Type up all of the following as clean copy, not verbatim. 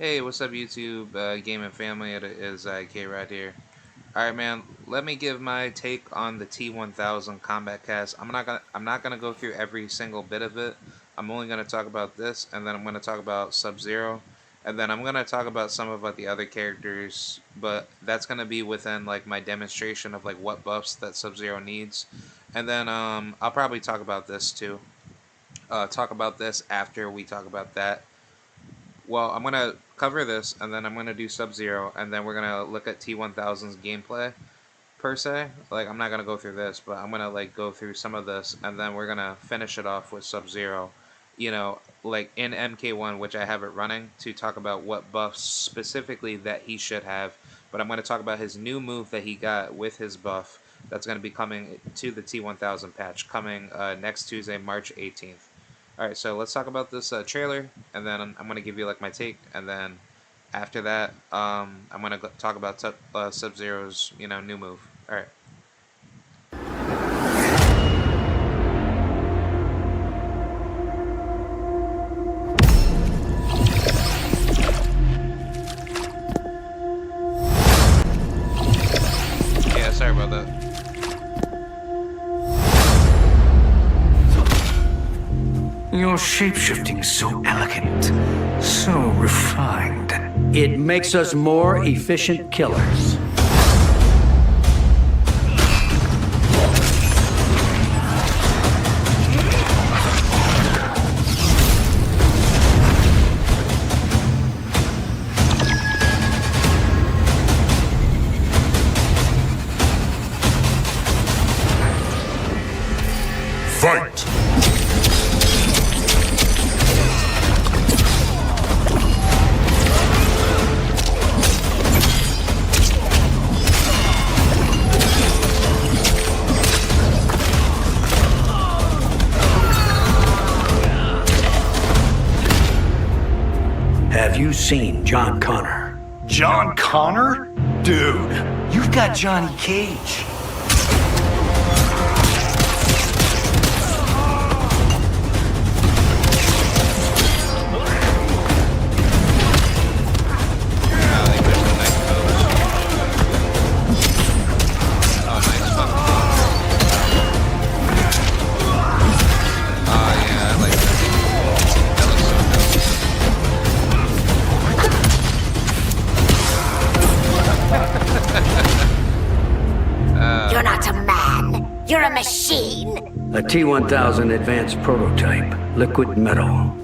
Hey, what's up, YouTube gaming family? It is K-Rod here. All right, man. Let me give my take on the T1000 Combat Cast. I'm not gonna go through every single bit of it. I'm only gonna talk about this, and then I'm gonna talk about Sub-Zero, and then I'm gonna talk about some of the other characters. But that's gonna be within like my demonstration of like what buffs that Sub-Zero needs, and then I'll probably talk about this too. Talk about this after we talk about that. Well, I'm gonna cover this, and then I'm gonna do Sub-Zero, and then we're gonna look at T1000's gameplay per se. Like, I'm not gonna go through this, but I'm gonna like go through some of this, and then we're gonna finish it off with Sub-Zero. Like in MK1, which I have it running to talk about what buffs specifically that he should have. But I'm gonna talk about his new move that he got with his buff. That's gonna be coming to the T1000 patch, coming next Tuesday, March 18th. Alright, so let's talk about this trailer, and then I'm going to give you like my take, and then after that, I'm going to talk about Sub-Zero's, new move. Alright. Yeah, sorry about that. Your shapeshifting is so elegant, so refined. It makes us more efficient killers. Fight! Have you seen John Connor? John Connor? Dude, you've got Johnny Cage. You're not a man. You're a machine. A T1000 advanced prototype, liquid metal.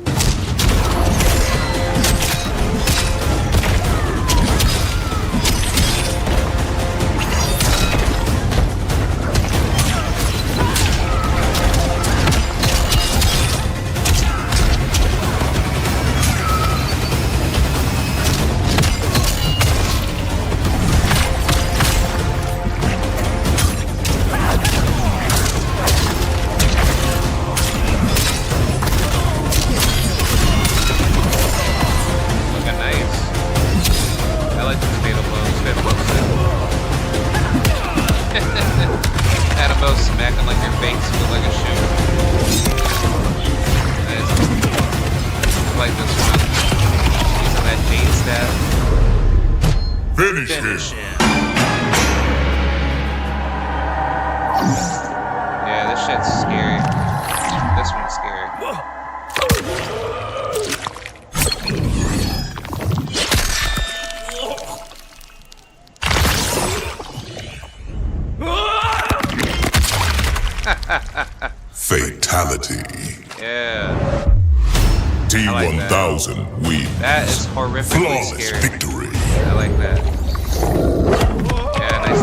Smacking like your face with like a shoe. I like this one. Using that Jade staff. Finish him! Yeah, this shit's scary. This one's scary. Fatality. Yeah. T1000 wins. That is horrifically Flawless scary. victory. I like that. Yeah, nice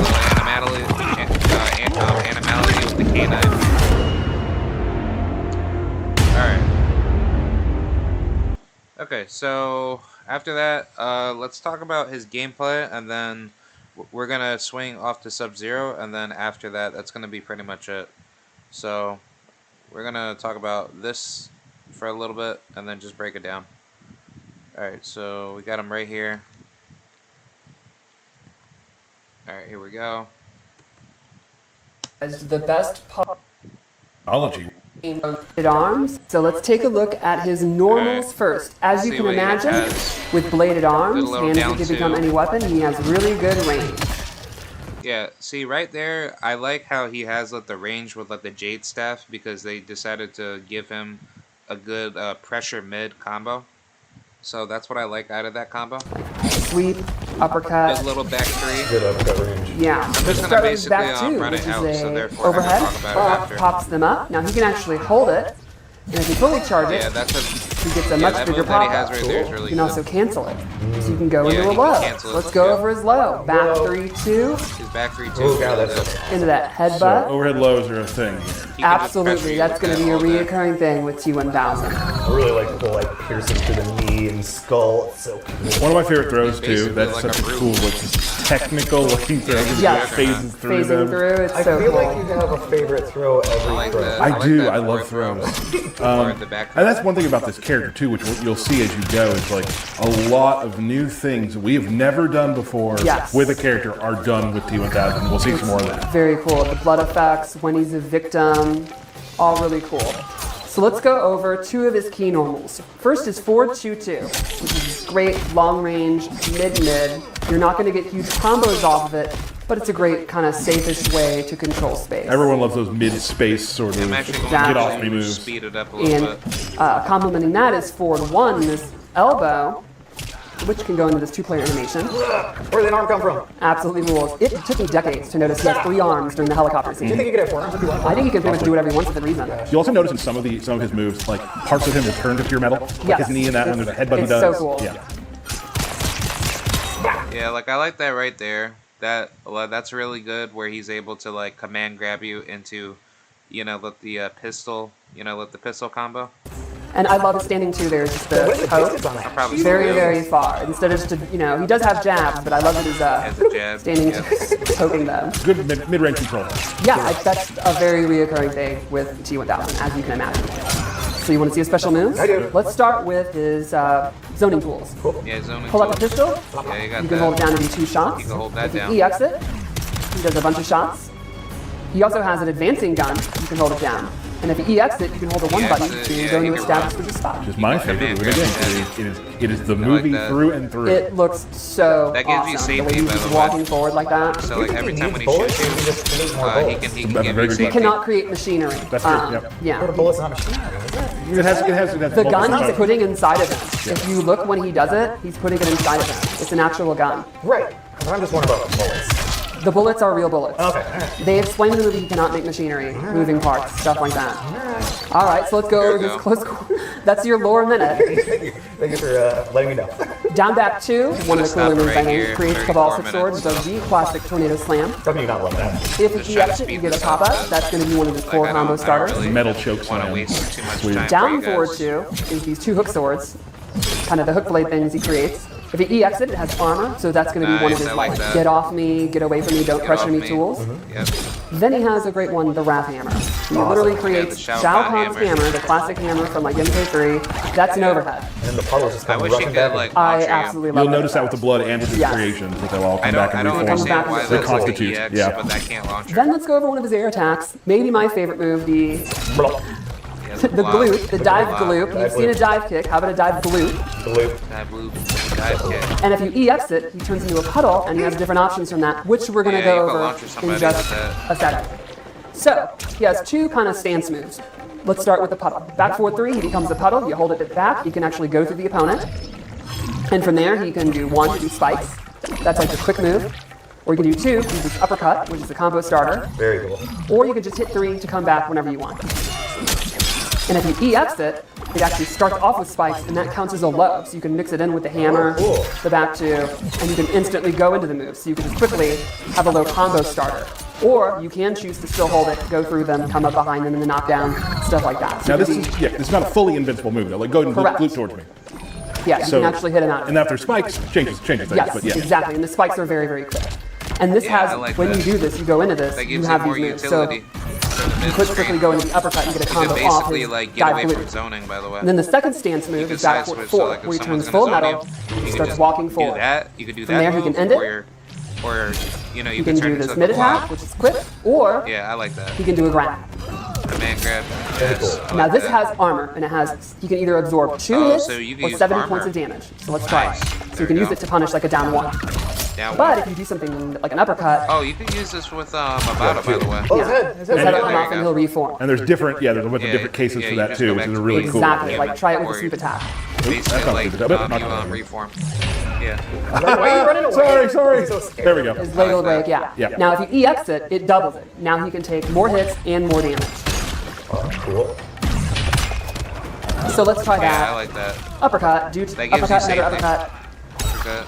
little animality with the canine. Alright. Okay, so after that, let's talk about his gameplay, and then we're gonna swing off to Sub-Zero, and then after that, that's gonna be pretty much it. So we're gonna talk about this for a little bit, and then just break it down. Alright, so we got him right here. Alright, here we go. As the best Technology bladed arms. So let's take a look at his normals first. As you See can what he imagine, has. with bladed arms, little hands down that can become two. any weapon, he has really good range. Yeah, see right there, I like how he has like the range with like the Jade Staff because they decided to give him a good pressure mid combo. So that's what I like out of that combo. Sweep, uppercut. Good little back three. Good uppercut range. Yeah, I'm let's just gonna start with his basically back two, run which it is out, so a therefore I overhead. can talk about it after. Pops them up. Now he can actually hold it, and if you fully charge it, Yeah, that's a he gets a yeah, much that bigger move that he pop has up. right there is You really can good. also cancel it. So you can go Yeah, into a you can low. cancel it, Let's go yeah. over his low. Back 3-2 His back three two. Oh, God, that's into that headbutt. So overhead lows are a thing. Absolutely, that's going to be a reoccurring thing with T1000. I really like the whole piercing through the knee and skull. It's so cool. One of my favorite throws too. Basically That's like such a a brute. cool, like just technical looking throw. It Yes. phases through Phasing them. through, it's I so feel cool. like you have a favorite throw every like throw. that. I like do. that I love forward throws. Or the back And that's one thing about this character too, which you'll see as you go, is like a lot of new things we have never done before Yes. with a character are done with T1000. We'll see some more of that. Very cool. The blood effects, when he's a victim, all really cool. So let's go over two of his key normals. First is forward 2-2, which is great long range, mid-mid. You're not going to get huge combos off of it, but it's a great kind of safe-ish way to control space. Everyone loves those mid-space sort of I'm actually going Exactly. get off me to moves. speed it up a little And bit. complementing that is forward 1, this elbow, which can go into this two-player animation. Where did the arm come from? Absolutely rules. It took me decades to notice he has 3 arms during the helicopter scene. Do you think you could have 4 arms if you want? I think he can pretty much do whatever he wants within reason. You also notice in some of his moves, like parts of him will turn to pure metal, like Yes. his knee and that one. There's a headbutt he It's does. so cool. Yeah. Yeah, like I like that right there. That's really good where he's able to like command grab you into, let the pistol, let the pistol combo. And I love his standing too. There's just the What is the poke. distance on that? Probably Very, still very is. far. Instead of just, he does have jabs, but I love that he's As a jab. standing, Yep. poking them. Good mid-range control. Yeah, that's a very reoccurring thing with T1000, as you can imagine. So you want to see his special moves? I do. Let's start with his zoning tools. Yeah, zoning. Pull out the tools. pistol. Yeah, you got You that. can hold it down to do 2 shots. You can hold that if you down. EX it, he does a bunch of shots. He also has an advancing gun. You can hold it down. And if you EX it, you can hold the 1 button EX it, to yeah, go he into can establish run. the spot. Which is my favorite move. Again, it is the movie that. through and through. It looks so That gives you awesome. The way safety, he's by just the way. walking forward like that. So like every time when he bullets, shoots or you, you just need more he bullets? can That's give a you very good safety. He cannot create machinery. That's true, yep. Yeah. What a bullet's not machinery, is it? It has The multiple gun he's components. putting inside of him. If you look when he does it, he's putting it inside of him. It's an actual gun. Right. I'm just wondering about the bullets. The bullets are real bullets. Okay, alright. They explain in the movie he cannot make machinery, moving parts, stuff like that. All right, so let's go over we his go. close. That's your lore minute. Thank you for letting me know. Down back 2, one of the stop cooler moves right I think. here, Creates 34 Cabal 6 minutes. swords, does the classic tornado slam. How can you not love that? If Just you try to EX it, you speed get a this pop up. up. That's going to be one of his core I combo don't starters. really Metal choke want to slam. waste too much Weird. time. Down for you forward guys. 2 is these 2 hook swords, kind of the hook blade things he creates. If he EX it, it has armor, so that's going to be one of Nice, his I like like, that. get off me, get away from me, don't Get pressure off me me. tools. Yep. Then he has a great one, the Wrath Hammer. He literally creates Yeah, the Shao Shao Kahn's Kahn hammer. hammer, the classic hammer from like MK3. That's an overhead. And then the puddles just I come wish he rushing could back. like I launch you. absolutely love You'll notice that with the blood and with his Yes. creations, that they'll all I come don't, back I and don't reform. understand why They that's like constitute, the EX, yeah. but that can't launch her. Then let's go over one of his air attacks. Maybe my favorite move, the Yes, the gloop, the dive gloop. Dive You've seen a gloop. dive kick. How about a dive gloop? Blue. Dive loop, dive kick. And if you EX it, he turns into a puddle, and he has different options from that, which we're going to Yeah, go you can over launch somebody in just with a second. So, he has 2 kind of stance moves. Let's start with the puddle. Back forward 3, he becomes a puddle. You hold it back, he can actually go through the opponent. And from there, he can do 1, 2 spikes. That's like the quick move. Or you can do 2, use this uppercut, which is a combo starter. Very cool. Or you can just hit 3 to come back whenever you want. And if you EX it, it actually starts off with spikes, and that counts as a low. So you can mix it in with the hammer, Oh, cool. the back 2, and you can instantly go into the move. So you can just quickly have a low combo starter. Or you can choose to still hold it, go through them, come up behind them in the knockdown, stuff like that. So Now you this can is this is not a fully invincible move though. Like go ahead and Correct. loop towards me. yeah, you So can actually hit it out. And after spikes, changes things. Yes, But yeah. exactly. And the spikes are very, very quick. And this Yeah, has, I like when that. you do this, you go into this, That you gives have you more these moves. utility. So you could quickly go into the uppercut and get a You combo could off basically his like get dive away blue. from zoning, by the way. And then the second stance move can is back side forward switch, so 4, like if where he someone's turns gonna full zone metal, you he can starts just walking do forward. that. You could do From that there, he move, can end it. or you know, He you can could turn do into this a mid block. attack, which is quick, or Yeah, I like that. he can do a grab. Command grab. Yes, I Now like this that. has armor, and it has he can either absorb 2 hits so you can or use 70 armor. points of damage. So let's try Nice. it. So There you can we use go. it to punish like a down 1. Down But one. if you do something like an uppercut, Oh, you can use this with Mabata, by the way. his head will come There off you and go. he'll reform. And there's different, there's a bunch of Yeah, different cases yeah, for you that just too, go which back is to really base. cool. Exactly. Yeah. Like try it with Or a sweep attack. Basically, that's not like stupid. you Not reform. Yeah. Why are you running away? Sorry. There we go. His leg will break, yeah. Yeah. Now if you EX it, it doubles it. Now he can take more hits and more damage. Cool. So let's try Yeah, I that. like that. Uppercut, do That gives you uppercut, another safety. uppercut. Okay.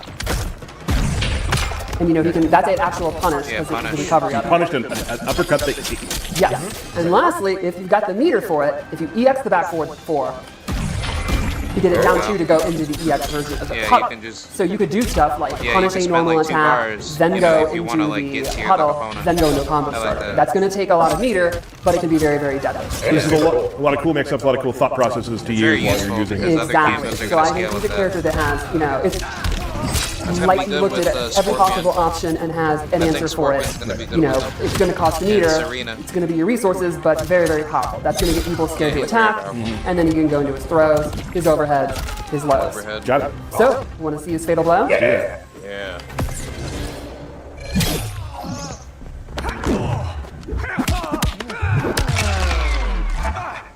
And he can, that's an actual punish, Yeah, because it's punish. the recovery of it. Punished an uppercut that Yes. And lastly, if you've got the meter for it, if you EX the back forward 4, you get it down 2 to go into the EX version of the Yeah, you huddle. can just- So you could do stuff like Yeah, you punish can a spend, normal like, 2 attack, bars, then you know, go if you into wanna, like, get the to your huddle, opponent. then go into a combo I like starter. that. That's going to take a lot of meter, but it can be very, very deadly. this is a lot of cool mix-ups, a lot of cool thought processes to Very use while useful you're using because it. other Exactly. games are So gonna I scale think he's with a character that has, gonna like be he good looked with, at every Scorpion. possible option and has an I think answer for it. Scorpion's gonna be good with them. It's going to cost a meter, Serena. it's going to be your resources, but very, very powerful. That's going to get people scared to he's very attack, powerful. and then you can go into his throws, his overheads, his lows. Overhead. Got it. So, want to see his fatal blow? Yeah. Yeah.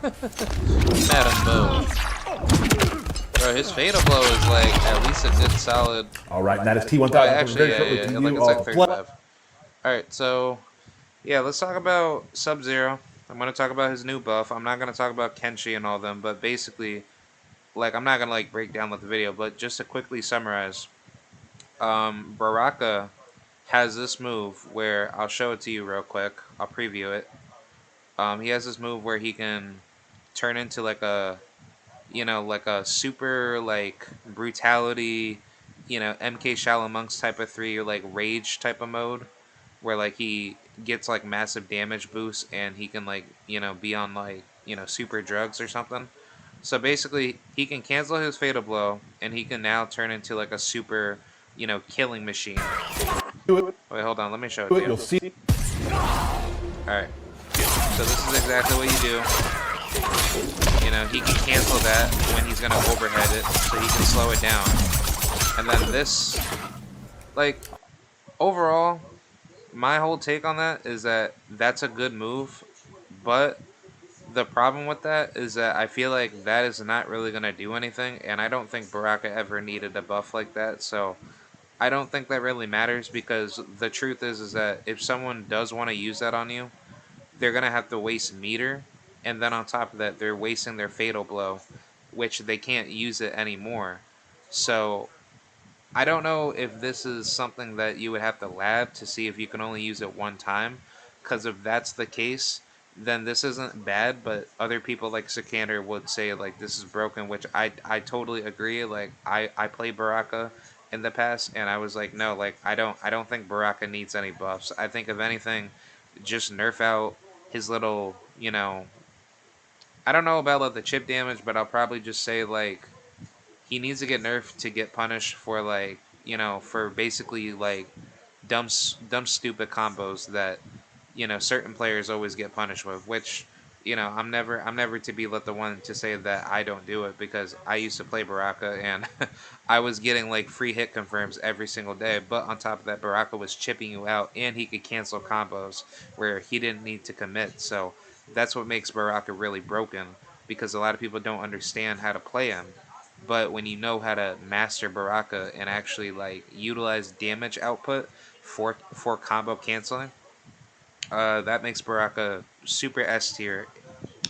Madam Bo. Bro, his fatal blow is like at least a good solid. All right, and that is T1000. Actually, Very shortly yeah. to Like you it's like all. 35. Alright, so yeah, let's talk about Sub-Zero. I'm gonna talk about his new buff. I'm not gonna talk about Kenshi and all them, but basically, like I'm not gonna like break down with the video, but just to quickly summarize, Baraka has this move where I'll show it to you real quick. I'll preview it. He has this move where he can turn into like a, like a super like brutality, MK Shallow Monks type of 3 or like rage type of mode, where like he gets like massive damage boosts and he can like be on like super drugs or something. So basically, he can cancel his fatal blow and he can now turn into like a super killing machine. Wait, hold on, let me show it to You'll you. see. Alright. So this is exactly what you do. He can cancel that when he's going to overhead it, so he can slow it down. And then this, like, overall, my whole take on that is that that's a good move, but the problem with that is that I feel like that is not really going to do anything, and I don't think Baraka ever needed a buff like that, so I don't think that really matters, because the truth is that if someone does want to use that on you, they're going to have to waste meter, and then on top of that, they're wasting their fatal blow, which they can't use it anymore. So I don't know if this is something that you would have to lab to see if you can only use it one time, because if that's the case, then this isn't bad, but other people like Sikander would say like this is broken, which I totally agree. Like I played Baraka in the past and I was like, no, like I don't think Baraka needs any buffs. I think if anything, just nerf out his little, I don't know about like the chip damage, but I'll probably just say like he needs to get nerfed to get punished for like, for basically like dumb stupid combos that certain players always get punished with, which I'm never to be the one to say that I don't do it, because I used to play Baraka and I was getting like free hit confirms every single day, but on top of that, Baraka was chipping you out and he could cancel combos where he didn't need to commit. So that's what makes Baraka really broken, because a lot of people don't understand how to play him. But when you know how to master Baraka and actually like utilize damage output for combo canceling, that makes Baraka super S tier,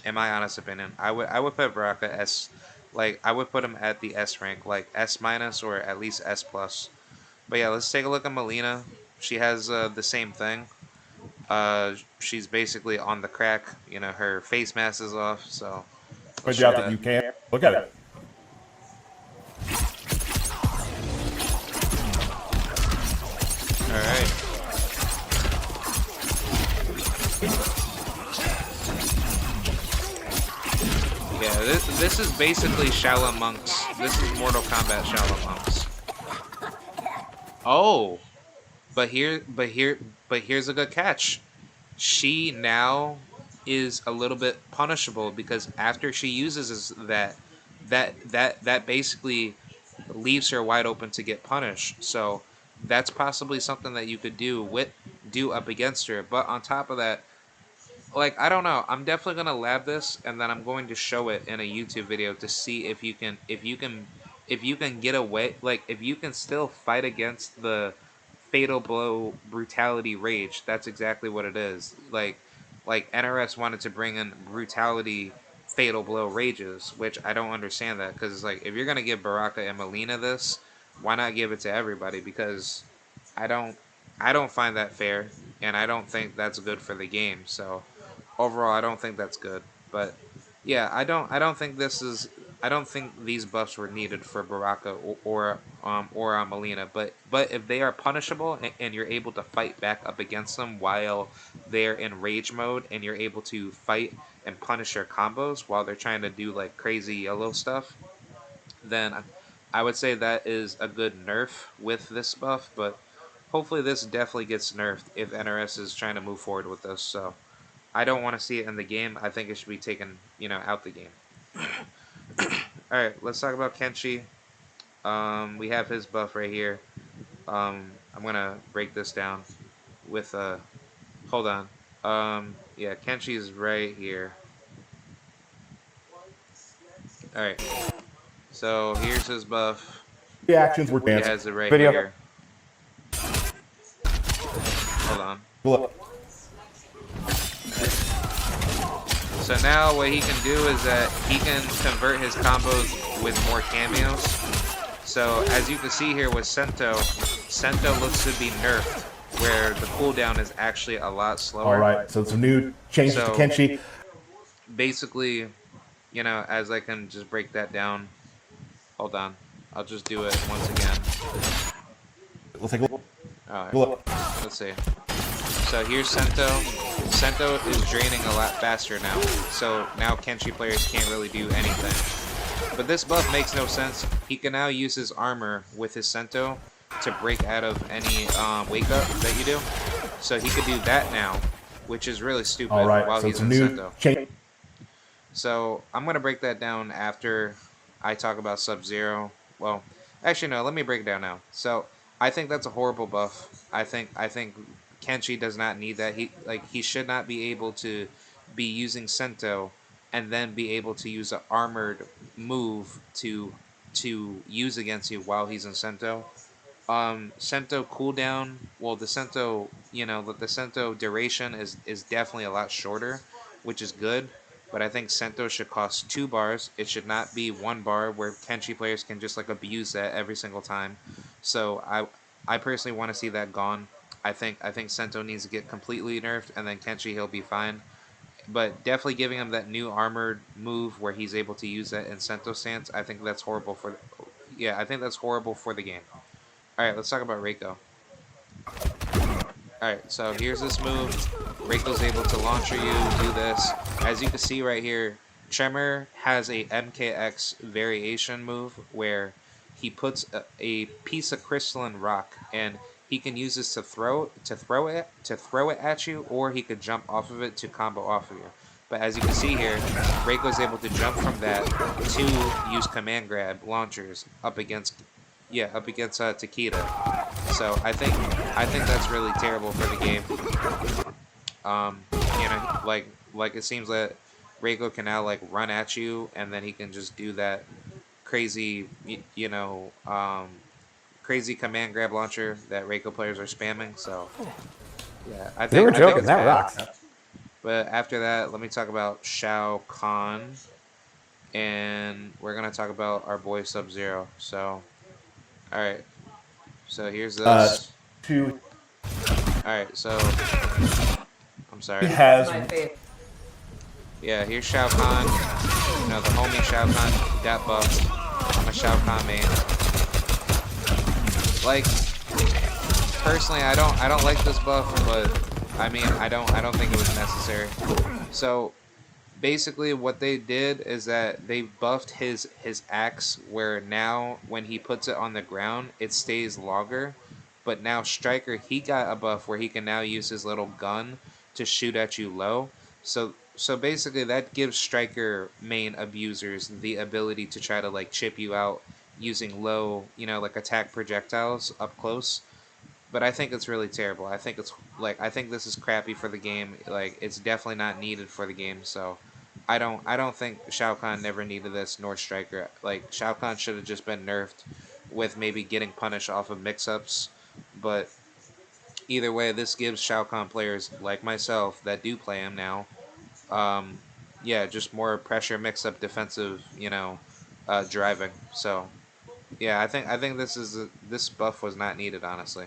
in my honest opinion. I would put Baraka S, like I would put him at the S rank, like S minus or at least S plus. But yeah, let's take a look at Melina. She has the same thing. She's basically on the crack. Her face mask is off, so. Point out that you can't look at it. All right. Yeah, this is basically Shaolin Monks. This is Mortal Kombat Shaolin Monks. Oh, but here's a good catch. She now is a little bit punishable because after she uses that basically leaves her wide open to get punished. So that's possibly something that you could do up against her. But on top of that, like I don't know, I'm definitely gonna lab this and then I'm going to show it in a YouTube video to see if you can get away, like if you can still fight against the fatal blow brutality rage. That's exactly what it is. Like NRS wanted to bring in brutality fatal blow rages, which I don't understand that because it's like if you're gonna give Baraka and Melina this, why not give it to everybody? Because I don't I don't find that fair, and I don't think that's good for the game. So overall, I don't think that's good. But yeah, I don't think this is. I don't think these buffs were needed for Baraka or Melina. But if they are punishable and you're able to fight back up against them while they're in rage mode and you're able to fight and punish their combos while they're trying to do like crazy yellow stuff, then I would say that is a good nerf with this buff. But hopefully this definitely gets nerfed if NRS is trying to move forward with this. So I don't want to see it in the game. I think it should be taken, out the game. All right, let's talk about Kenshi. We have his buff right here. I'm gonna break this down with Hold on. Yeah, Kenshi's right here. All right. So here's his buff. Reactions were He dancing. has it right Video. here. Hold on. Look, So now what he can do is that he can convert his combos with more cameos. So as you can see here with Sento looks to be nerfed, where the cooldown is actually a lot slower. all right. So some new changes to So- Kenshi. Basically, as I can just break that down. Hold on. I'll just do it once again. Let's take a look. Alright. Look. Let's see. So here's Sento. Sento is draining a lot faster now. So now Kenshi players can't really do anything. But this buff makes no sense. He can now use his armor with his Sento to break out of any wake up that you do. So he could do that now, which is really stupid All right. while So he's some in new Sento. change. So I'm gonna break that down after I talk about Sub-Zero. Well, actually no, let me break it down now. So I think that's a horrible buff. I think Kenshi does not need that. He should not be able to be using Sento and then be able to use an armored move to use against you while he's in Sento. Sento cooldown, well the Sento, the Sento duration is definitely a lot shorter, which is good. But I think Sento should cost 2 bars. It should not be 1 bar where Kenshi players can just like abuse that every single time. So I personally want to see that gone. I think Sento needs to get completely nerfed, and then Kenshi he'll be fine. But definitely giving him that new armored move where he's able to use that in Sento stance, I think that's horrible for. Yeah, I think that's horrible for the game. All right, let's talk about Reiko. Alright, so here's this move. Reiko's able to launcher you, do this. As you can see right here, Tremor has a MKX variation move where he puts a piece of crystalline rock and he can use this to throw it at you, or he could jump off of it to combo off of you. But as you can see here, Reiko's able to jump from that to use command grab launchers up against Takeda. So I think that's really terrible for the game. Like it seems that Reiko can now like run at you, and then he can just do that crazy, crazy command grab launcher that Reiko players are spamming. So yeah, I They were think joking. it's That bad. rocks. But after that, let me talk about Shao Kahn, and we're gonna talk about our boy Sub-Zero. So, all right. So here's this. Two. Alright, so I'm sorry. He has. My faith. Yeah, here's Shao Kahn. The homie Shao Kahn got buffed. I'm a Shao Kahn main. Like, personally, I don't like this buff, but I mean, I don't think it was necessary. So basically, what they did is that they buffed his axe, where now when he puts it on the ground, it stays longer. But now Striker, he got a buff where he can now use his little gun to shoot at you low. So so basically that gives striker main abusers the ability to try to like chip you out using low, like attack projectiles up close. But I think it's really terrible. I think this is crappy for the game. Like it's definitely not needed for the game. So I don't think Shao Kahn never needed this nor striker. Like Shao Kahn should have just been nerfed with maybe getting punished off of mix-ups. But either way, this gives Shao Kahn players like myself that do play him now, um, yeah, just more pressure mix-up defensive, driving. So yeah, I think this buff was not needed, honestly.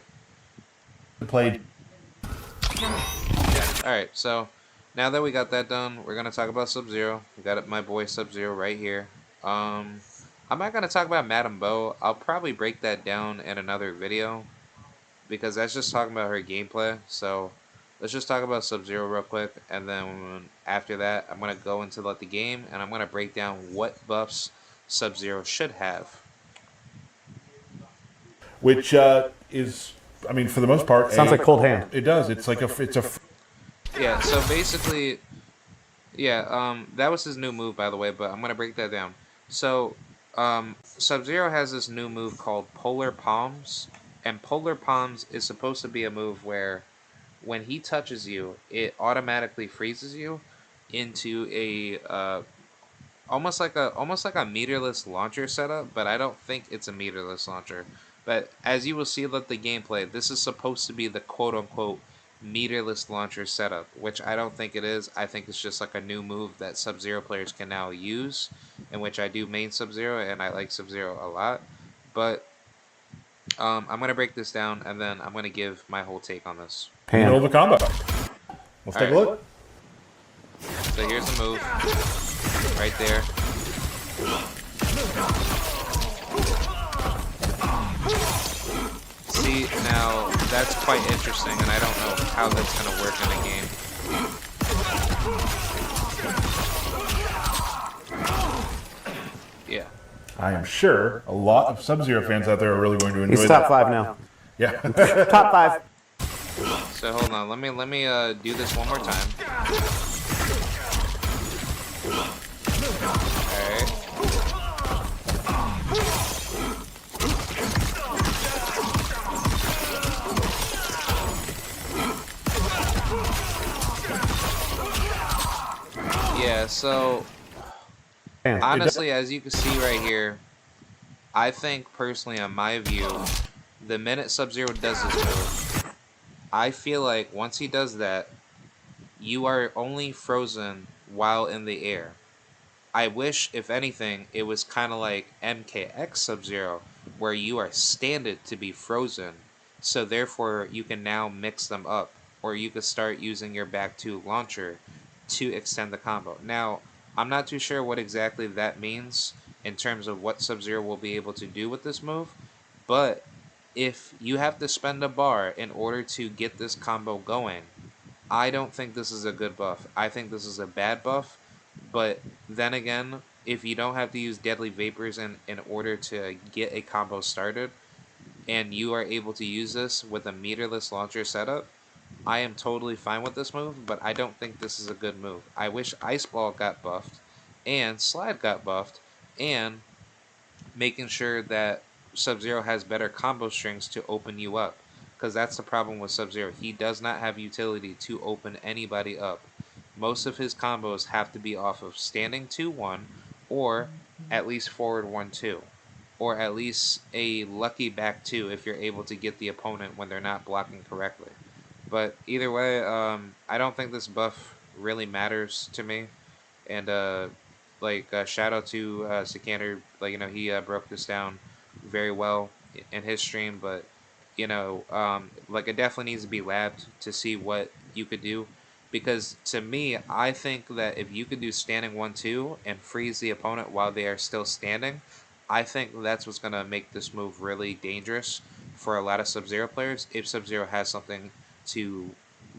Played. All right, so now that we got that done, we're gonna talk about Sub-Zero. We got my boy Sub-Zero right here. Um, I'm not gonna talk about Madame Bo. I'll probably break that down in another video because that's just talking about her gameplay. So let's just talk about Sub-Zero real quick, and then after that, I'm gonna go into the game and I'm gonna break down what buffs Sub-Zero should have. Which is, I mean, for the most part, Sounds like Cold Hand. It does. It's like it's a. Yeah. So basically, yeah. That was his new move, by the way. But I'm gonna break that down. So, Sub-Zero has this new move called Polar Palms, and Polar Palms is supposed to be a move where when he touches you, it automatically freezes you into a almost like a meterless launcher setup, but I don't think it's a meterless launcher. But as you will see with the gameplay, this is supposed to be the quote unquote meterless launcher setup, which I don't think it is. I think it's just like a new move that Sub-Zero players can now use, in which I do main Sub-Zero and I like Sub-Zero a lot. But I'm gonna break this down and then I'm gonna give my whole take on this. Middle of the combo. Let's take a look. So here's the move, right there. See, now that's quite interesting, and I don't know how that's gonna work in a game. Yeah. I am sure a lot of Sub-Zero fans out there are really going to enjoy He's that. top 5 now. Yeah. Top 5. So hold on, let me do this one more time. Alright. Yeah, so honestly, as you can see right here, I think personally, on my view, the minute Sub-Zero does this move, I feel like once he does that, you are only frozen while in the air. I wish, if anything, it was kind of like MKX Sub-Zero, where you are standard to be frozen, so therefore you can now mix them up, or you could start using your back 2 launcher to extend the combo. Now, I'm not too sure what exactly that means in terms of what Sub-Zero will be able to do with this move, but if you have to spend a bar in order to get this combo going, I don't think this is a good buff. I think this is a bad buff, but then again, if you don't have to use Deadly Vapors in order to get a combo started, and you are able to use this with a meterless launcher setup, I am totally fine with this move, but I don't think this is a good move. I wish Ice Ball got buffed, and Slide got buffed, and making sure that Sub-Zero has better combo strings to open you up. Because that's the problem with Sub-Zero. He does not have utility to open anybody up. Most of his combos have to be off of standing 2-1, or at least forward 1-2. Or at least a lucky back 2 if you're able to get the opponent when they're not blocking correctly. But either way, I don't think this buff really matters to me. And shout out to Sikander, he broke this down very well in his stream. But it definitely needs to be labbed to see what you could do. Because to me, I think that if you could do standing 1-2 and freeze the opponent while they are still standing, I think that's what's going to make this move really dangerous for a lot of Sub-Zero players if Sub-Zero has something to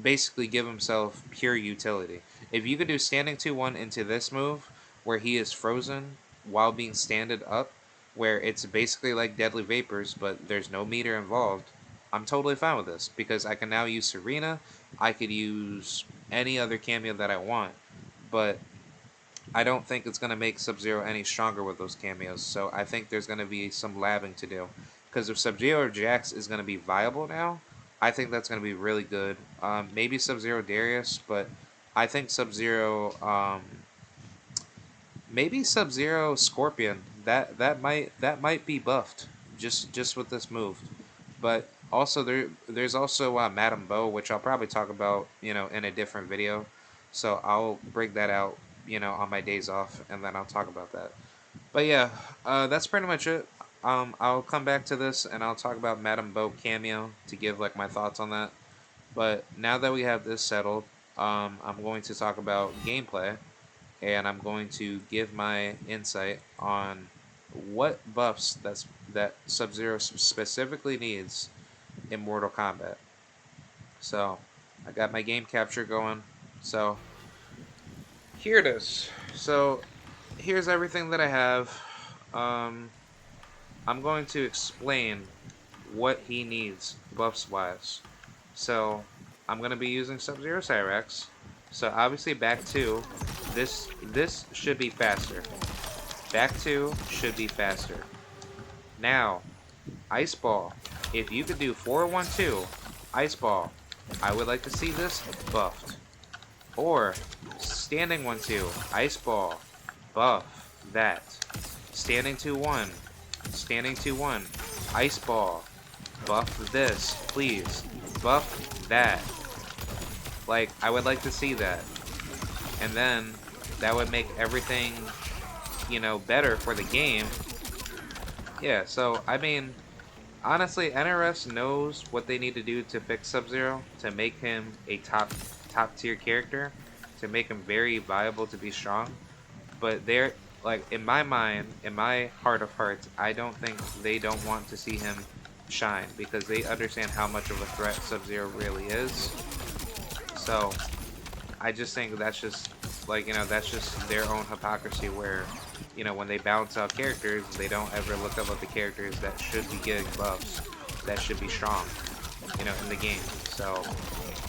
basically give himself pure utility. If you could do standing 2-1 into this move where he is frozen while being standed up, where it's basically like Deadly Vapors but there's no meter involved, I'm totally fine with this because I can now use Serena, I could use any other cameo that I want. but I don't think it's going to make Sub-Zero any stronger with those cameos. So I think there's going to be some labbing to do. Because if Sub-Zero Jax is going to be viable now, I think that's going to be really good. Maybe Sub-Zero Darius, but I think Sub-Zero, maybe Sub-Zero Scorpion. That might be buffed just with this move. But also there's also Madame Bo, which I'll probably talk about in a different video. So I'll bring that out on my days off, and then I'll talk about that. But yeah, that's pretty much it. I'll come back to this and I'll talk about Madame Bo cameo to give like my thoughts on that. But now that we have this settled, I'm going to talk about gameplay, and I'm going to give my insight on what buffs that Sub-Zero specifically needs in Mortal Kombat. So, I got my game capture going. So, here it is. So, here's everything that I have. I'm going to explain what he needs buffs wise. So, I'm going to be using Sub-Zero Cyrax. So, obviously, back 2, this should be faster. Back 2 should be faster. Now, Ice Ball. If you could do 4-1-2, Ice Ball, I would like to see this buffed. Or, Standing 1-2, Ice Ball, buff that. Standing 2-1, Standing 2-1, Ice Ball, buff this, please. Buff that. Like, I would like to see that. And then, that would make everything, better for the game. Yeah, so, I mean, honestly, NRS knows what they need to do to fix Sub-Zero, to make him a top tier character, to make him very viable to be strong. But they're, like, in my mind, in my heart of hearts, I don't think they don't want to see him shine, because they understand how much of a threat Sub-Zero really is. So, I just think that's just, like, that's just their own hypocrisy where, when they balance out characters, they don't ever look up at the characters that should be getting buffs, that should be strong, in the game. So,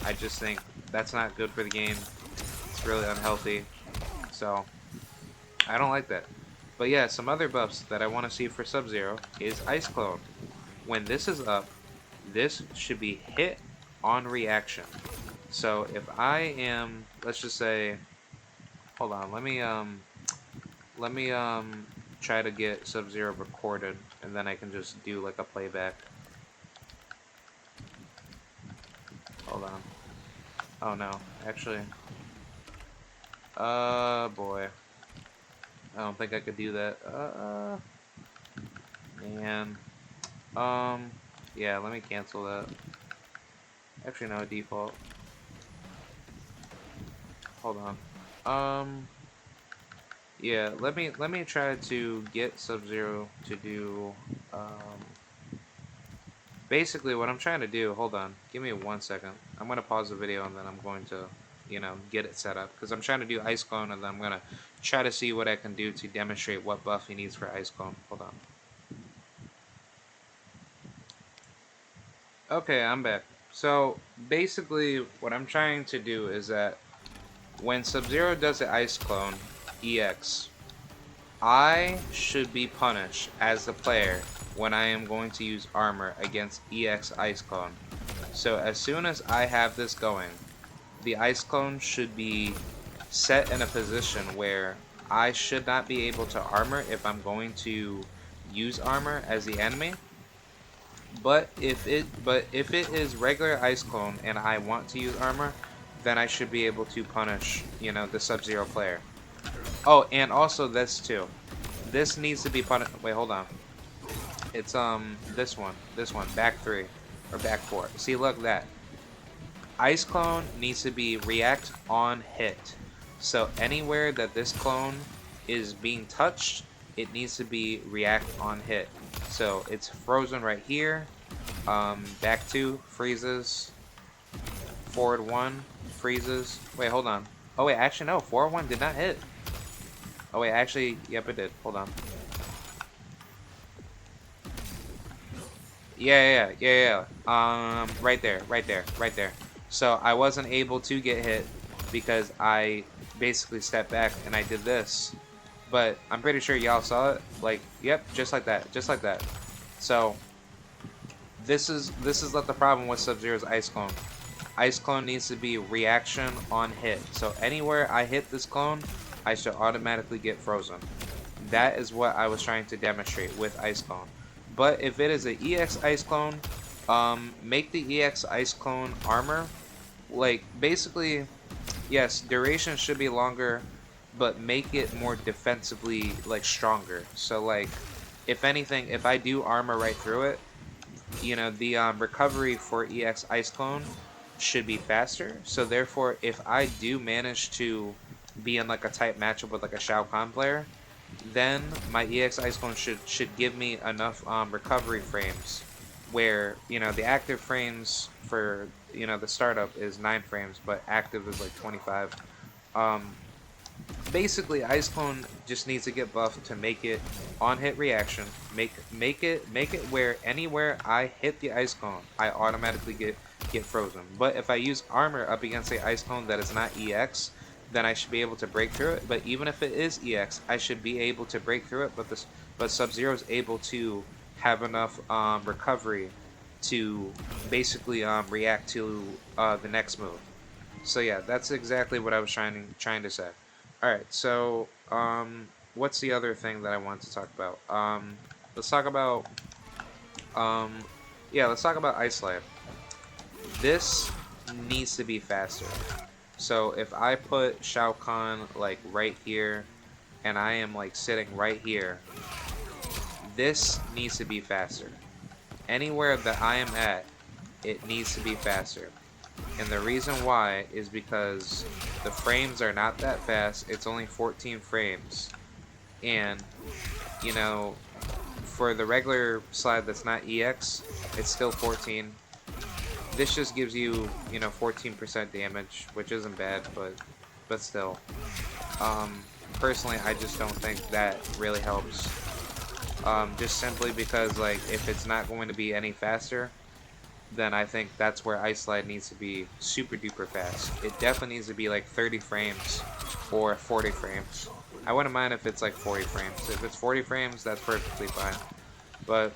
I just think that's not good for the game. It's really unhealthy. So, I don't like that. But yeah, some other buffs that I want to see for Sub-Zero is Ice Clone. When this is up, this should be hit on reaction. So if I am, let's just say, hold on, let me try to get Sub-Zero recorded, and then I can just do like a playback. Hold on. Oh no, actually, boy, I don't think I could do that. Man, yeah, let me cancel that. Actually, no, default. Hold on. Yeah, let me try to get Sub-Zero to do, basically what I'm trying to do, hold on, give me 1 second. I'm going to pause the video and then I'm going to, get it set up. Because I'm trying to do Ice Clone, and then I'm going to try to see what I can do to demonstrate what buff he needs for Ice Clone. Hold on. Okay, I'm back. So, basically, what I'm trying to do is that when Sub-Zero does the Ice Clone, EX, I should be punished as the player when I am going to use armor against EX Ice Clone. So as soon as I have this going, the Ice Clone should be set in a position where I should not be able to armor if I'm going to use armor as the enemy. But if it is regular Ice Clone and I want to use armor, then I should be able to punish, the Sub-Zero player. Oh, and also this too. This needs to be punished. Wait, hold on. It's this one, back 3 or back 4. See, look, that Ice Clone needs to be react on hit. So anywhere that this clone is being touched, it needs to be react on hit. So it's frozen right here. Back 2 freezes. Forward 1 freezes. Wait, hold on. Oh wait, actually no, forward 1 did not hit. Oh wait, actually, yep, it did. Hold on. Yeah. Right there. So I wasn't able to get hit because I basically stepped back and I did this. But I'm pretty sure y'all saw it. Like, yep, just like that, just like that. So this is not the problem with Sub-Zero's Ice Clone. Ice Clone needs to be reaction on hit. So anywhere I hit this clone, I should automatically get frozen. That is what I was trying to demonstrate with Ice Clone. But if it is an EX Ice Clone, make the EX Ice Clone armor. Like, basically, yes, duration should be longer, but make it more defensively, like, stronger. So, like, if anything, if I do armor right through it, you know, the recovery for EX Ice Clone should be faster. So therefore, if I do manage to be in like a tight matchup with like a Shao Kahn player, then my EX Ice Clone should give me enough recovery frames where, you know, the active frames for, you know, the startup is 9 frames, but active is like 25. Basically, Ice Clone just needs to get buffed to make it on hit reaction. Make it where anywhere I hit the Ice Clone, I automatically get frozen. But if I use armor up against a Ice Clone that is not EX, then I should be able to break through it. But even if it is EX, I should be able to break through it. But Sub-Zero is able to have enough recovery to basically react to the next move. So yeah, that's exactly what I was trying to say. All right, so what's the other thing that I want to talk about? Let's talk about let's talk about Ice Slab. This needs to be faster. So if I put Shao Kahn like right here, and I am like sitting right here, this needs to be faster. Anywhere that I am at, it needs to be faster. And the reason why is because the frames are not that fast. It's only 14 frames. And, you know, for the regular slide that's not EX, it's still 14. This just gives you, you know, 14% damage, which isn't bad, but still. Personally, I just don't think that really helps. Just simply because, like, if it's not going to be any faster, then I think that's where Ice Slide needs to be super duper fast. It definitely needs to be like 30 frames or 40 frames. I wouldn't mind if it's like 40 frames. If it's 40 frames, that's perfectly fine. But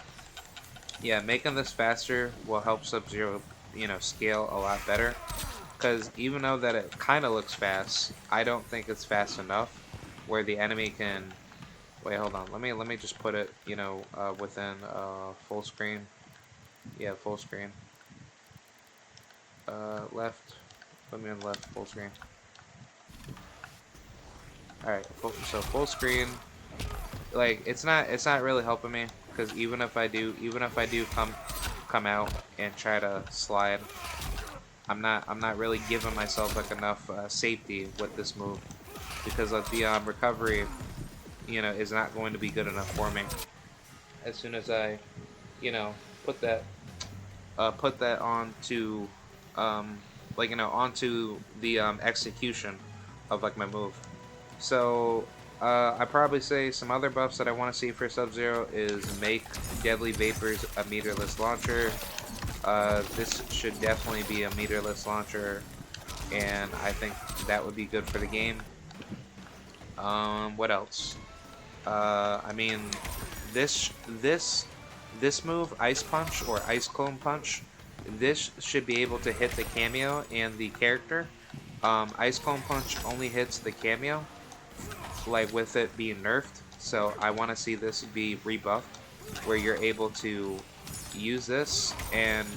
yeah, making this faster will help Sub-Zero, you know, scale a lot better. Because even though that it kind of looks fast, I don't think it's fast enough where the enemy can... Wait, hold on. Let me just put it, you know, within full screen. Yeah, full screen. Left. Put me on left, full screen. Alright, so full screen. Like, it's not really helping me, because even if I do come out and try to slide, I'm not really giving myself like enough safety with this move, because of the recovery, you know, is not going to be good enough for me. As soon as I, you know, put that onto like, you know, onto the execution of like my move. So I probably say some other buffs that I want to see for Sub-Zero is make Deadly Vapors a meterless launcher. This should definitely be a meterless launcher, and I think that would be good for the game. What else? I mean, this move, Ice Punch or Ice Clone Punch, this should be able to hit the cameo and the character. Ice Clone Punch only hits the cameo, like with it being nerfed. So I want to see this be rebuffed, where you're able to use this and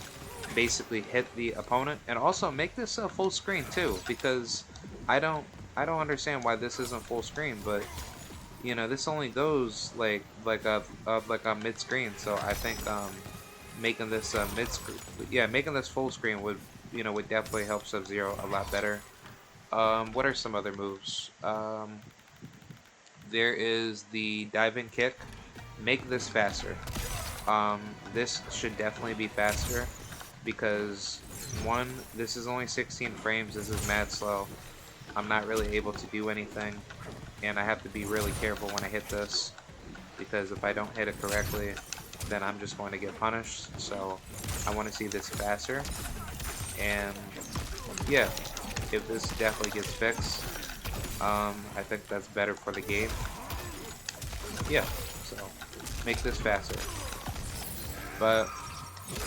basically hit the opponent, and also make this a full screen too, because I don't understand why this isn't full screen, but you know, this only goes like a mid screen. So I think making this mid screen, yeah, making this full screen would, you know, would definitely help Sub-Zero a lot better. What are some other moves? There is the dive-in kick. Make this faster. This should definitely be faster, because one, this is only 16 frames. This is mad slow. I'm not really able to do anything, and I have to be really careful when I hit this, because if I don't hit it correctly, then I'm just going to get punished. So I want to see this faster, and yeah, if this definitely gets fixed, I think that's better for the game. Yeah, so make this faster. But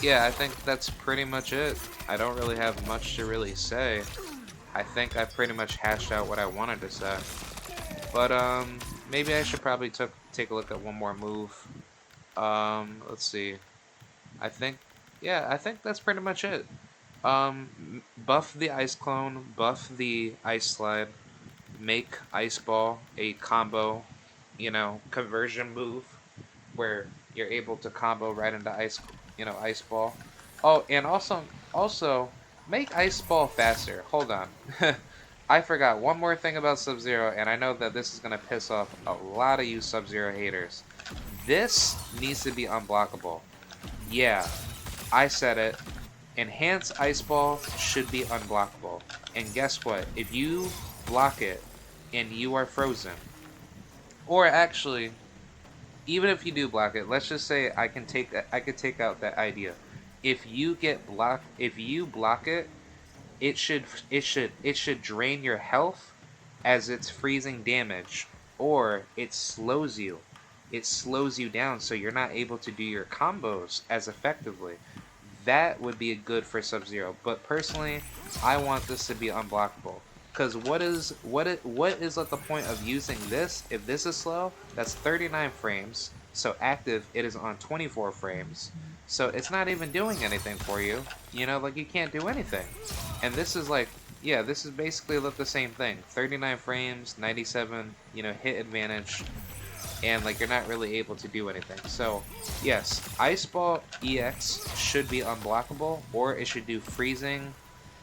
yeah, I think that's pretty much it. I don't really have much to really say. I think I pretty much hashed out what I wanted to say. But maybe I should probably take a look at one more move. Let's see. I think, yeah, I think that's pretty much it. Buff the Ice Clone, buff the Ice Slide, make Ice Ball a combo, conversion move where you're able to combo right into Ice Ball. Oh, and also make Ice Ball faster. Hold on. I forgot one more thing about Sub-Zero, and I know that this is gonna piss off a lot of you Sub-Zero haters. This needs to be unblockable. Yeah, I said it. Enhanced Ice Ball should be unblockable. And guess what? If you block it and you are frozen, or actually, even if you do block it, let's just say I could take out that idea. If you block it, it should drain your health as it's freezing damage, or it slows you. It slows you down so you're not able to do your combos as effectively. That would be good for Sub-Zero, but personally, I want this to be unblockable. Because what is at the point of using this? If this is slow, that's 39 frames. So active, it is on 24 frames. So it's not even doing anything for you. Like you can't do anything. And this is like, yeah, this is basically the same thing. 39 frames, 97, hit advantage. And like you're not really able to do anything. So yes, Ice Ball EX should be unblockable, or it should do freezing.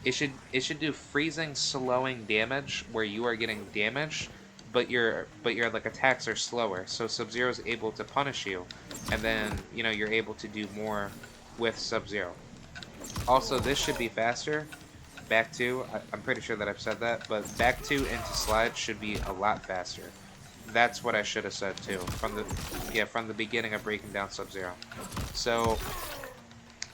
It should do freezing slowing damage where you are getting damaged, but your like attacks are slower. So Sub-Zero is able to punish you, and then you're able to do more with Sub-Zero. Also, this should be faster. Back 2, I'm pretty sure that I've said that, but back 2 into slide should be a lot faster. That's what I should have said too from the beginning of breaking down Sub-Zero. So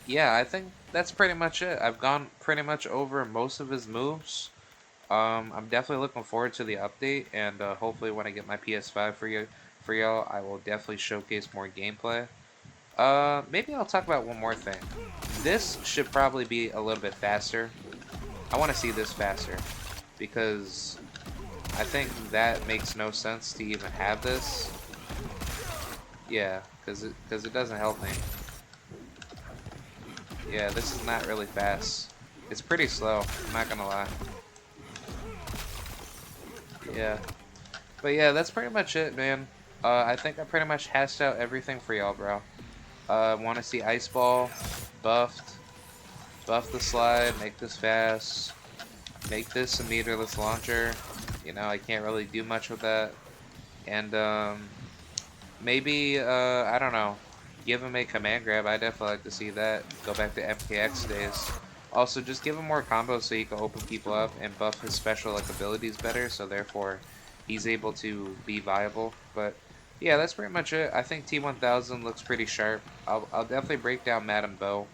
yeah, I think that's pretty much it. I've gone pretty much over most of his moves. I'm definitely looking forward to the update, and hopefully when I get my PS5 for y'all, I will definitely showcase more gameplay. Maybe I'll talk about one more thing. This should probably be a little bit faster. I want to see this faster because I think that makes no sense to even have this. Yeah, because it doesn't help me. Yeah, this is not really fast. It's pretty slow, I'm not gonna lie. Yeah. But yeah, that's pretty much it, man. I think I pretty much hashed out everything for y'all, bro. Want to see Ice Ball buffed. Buff the slide, make this fast. Make this a meterless launcher. I can't really do much with that. And maybe, I don't know, give him a command grab. I definitely like to see that. Go back to MKX days. Also, just give him more combos so he can open people up and buff his special abilities better, so therefore he's able to be viable. But yeah, that's pretty much it. I think T1000 looks pretty sharp. I'll definitely break down Madam Bow,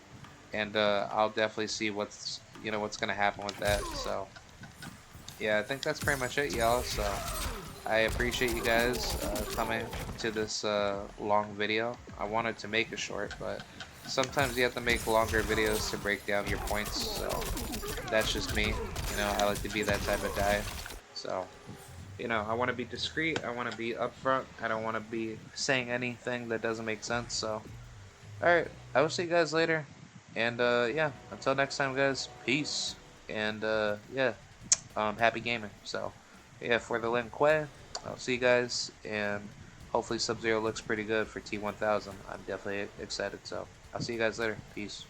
and I'll definitely see what's gonna happen with that. So yeah, I think that's pretty much it, y'all. So I appreciate you guys coming to this long video. I wanted to make it short, but sometimes you have to make longer videos to break down your points. So that's just me. I like to be that type of guy. So I want to be discreet. I want to be upfront. I don't want to be saying anything that doesn't make sense. So alright, I will see you guys later. And yeah, until next time, guys, peace. And yeah, happy gaming. So yeah, for the Lin Kuei, I'll see you guys, and hopefully Sub-Zero looks pretty good for T1000. I'm definitely excited, so I'll see you guys later. Peace.